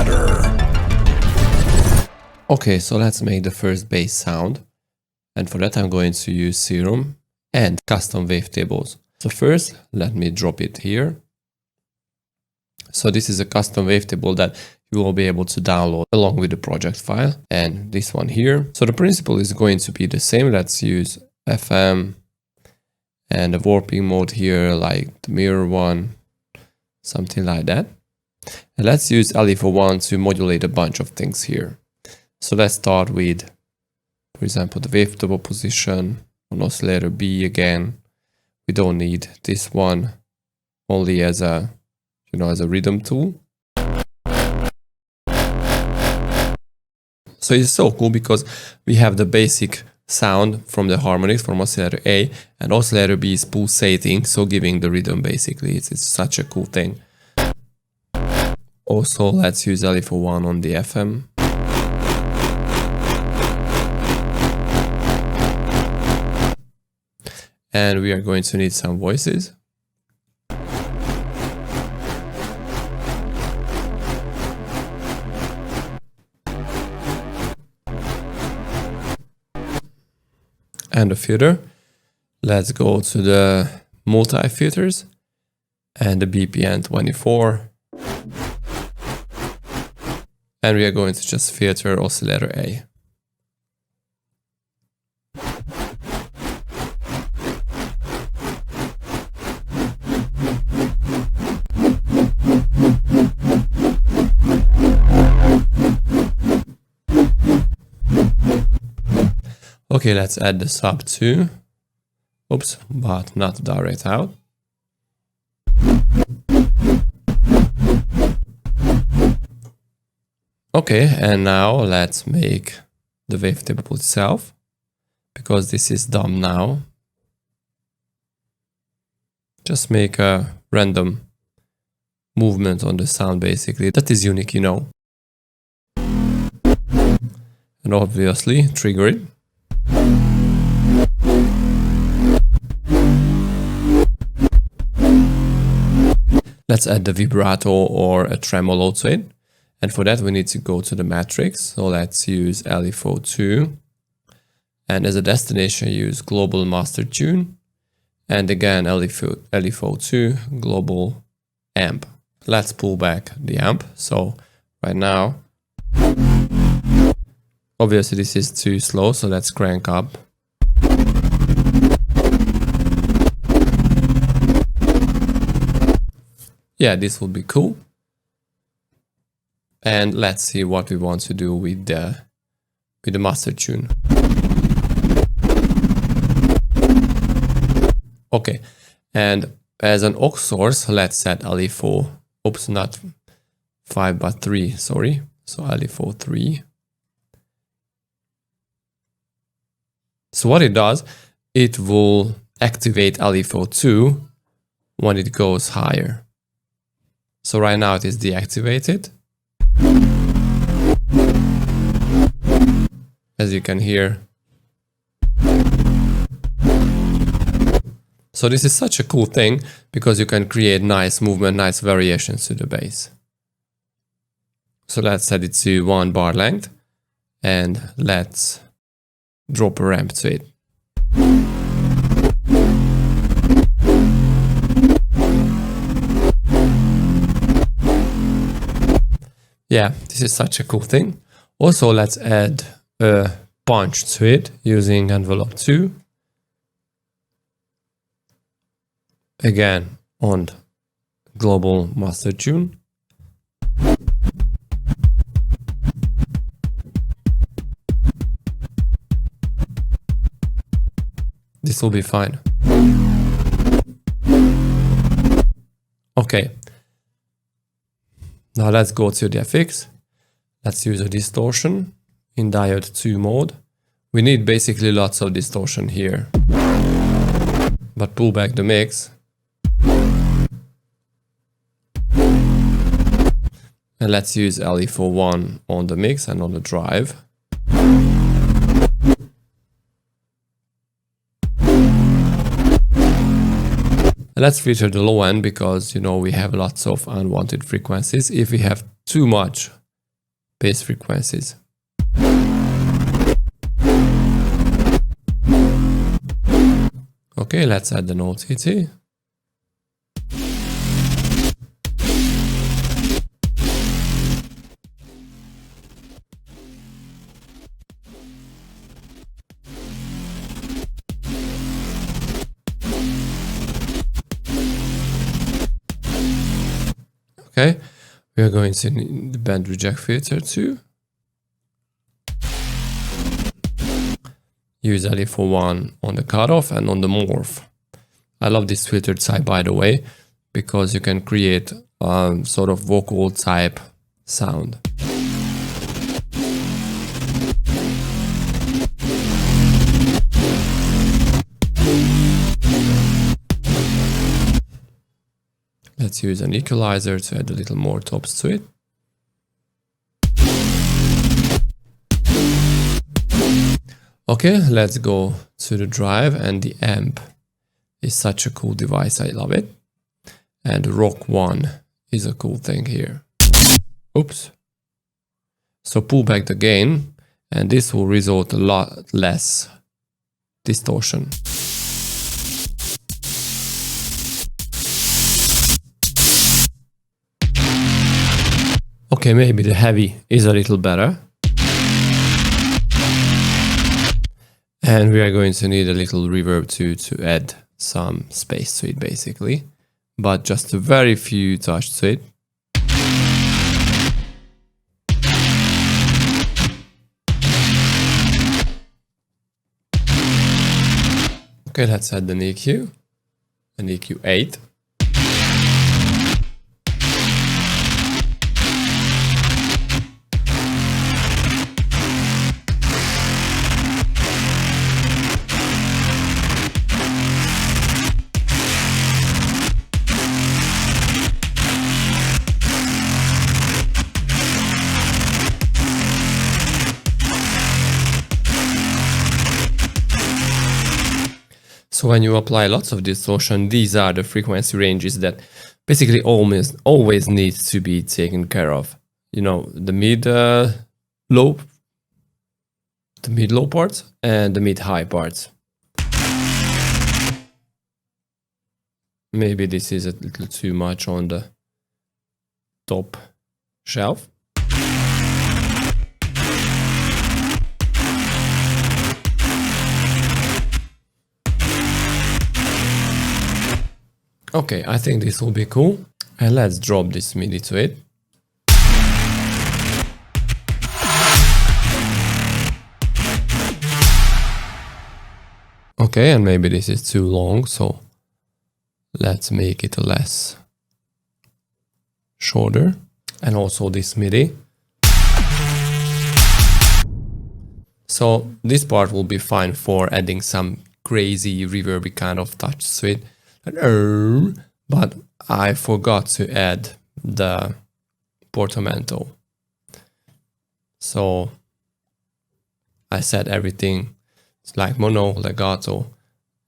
better. Okay, so let's make the first bass sound. And for that, I'm going to use Serum and custom wavetables. So first, let me drop it here. So this is a custom wavetable that you will be able to download along with the project file, and this one here. So the principle is going to be the same. Let's use FM and the warping mode here, like the mirror one, something like that. And let's use LE41 to modulate a bunch of things here. So let's start with, for example, the wavetable position on oscillator B again. We don't need this one, only as a, as a rhythm tool. So it's so cool because we have the basic sound from the harmonics from oscillator A, and oscillator B is pulsating, so giving the rhythm basically. It's such a cool thing. Also, let's use LE41 on the FM. And we are going to need some voices. And the filter. Let's go to the multi-filters and the BPN 24. And we are going to just filter oscillator A. Okay, let's add the sub too. Oops, but not direct out. Okay, and now let's make the wavetable itself, because this is dumb now. Just make a random movement on the sound basically. That is unique, And obviously trigger it. Let's add the vibrato or a tremolo to it. And for that, we need to go to the matrix. So let's use LE42. And as a destination, use global master tune. And again, LE42, global amp. Let's pull back the amp. So right now, obviously this is too slow. So let's crank up. Yeah, this would be cool. And let's see what we want to do with the master tune. Okay, and as an aux source, let's set LE4. Oops, not 5 but 3. Sorry. So LE4 3. So what it does, it will activate LE4 2 when it goes higher. So right now it is deactivated. As you can hear. So this is such a cool thing because you can create nice movement, nice variations to the bass. So let's set it to 1 bar length and let's drop a ramp to it. Yeah, this is such a cool thing. Also, let's add a punch to it using envelope 2. Again, on global master tune. This will be fine. Okay. Now let's go to the FX. Let's use a distortion in diode 2 mode. We need basically lots of distortion here. But pull back the mix. And let's use LE41 on the mix and on the drive. Let's filter the low end because, we have lots of unwanted frequencies. If we have too much bass frequencies. Okay, let's add an OTT. Okay, we are going to need the band reject filter too. Use LE for 1 on the cutoff and on the morph. I love this filter type, by the way, because you can create sort of vocal type sound. Let's use an equalizer to add a little more tops to it. Okay, let's go to the drive, and the amp is such a cool device, I love it. And Rock 1 is a cool thing here. Oops. So pull back the gain, and this will result a lot less distortion. Okay, maybe the heavy is a little better. And we are going to need a little reverb to add some space to it, basically. But just a very few touch to it. Okay, let's add an EQ. An EQ 8. So when you apply lots of distortion, these are the frequency ranges that basically always needs to be taken care of. You know, the mid-low parts and the mid-high parts. Maybe this is a little too much on the top shelf. Okay, I think this will be cool. And let's drop this MIDI to it. Okay, and maybe this is too long, so let's make it less shorter. And also this MIDI. So this part will be fine for adding some crazy reverby kind of touch to it. But I forgot to add the portamento. So I set everything like mono, legato,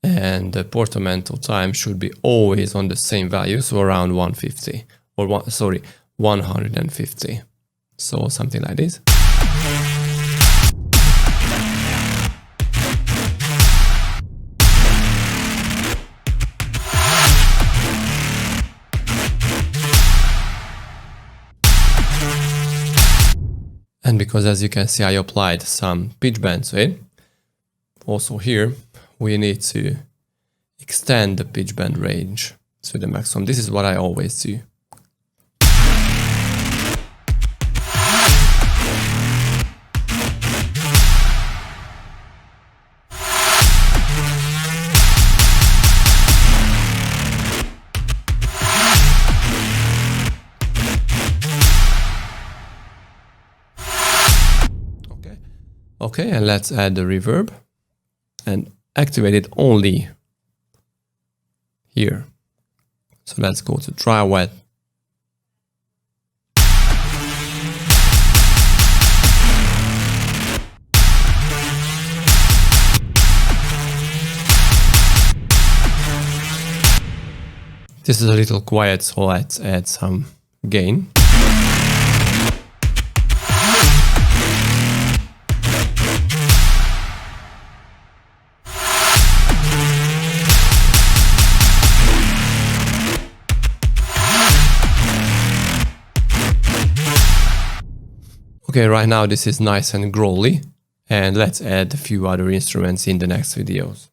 and the portamento time should be always on the same value, so around 150 or 150. So something like this. And because, as you can see, I applied some pitch bend to it. Also here, we need to extend the pitch bend range to the maximum. This is what I always do. Okay, and let's add the reverb and activate it only here. So let's go to dry wet. This is a little quiet, so let's add some gain. Okay, right now this is nice and growly, and let's add a few other instruments in the next videos.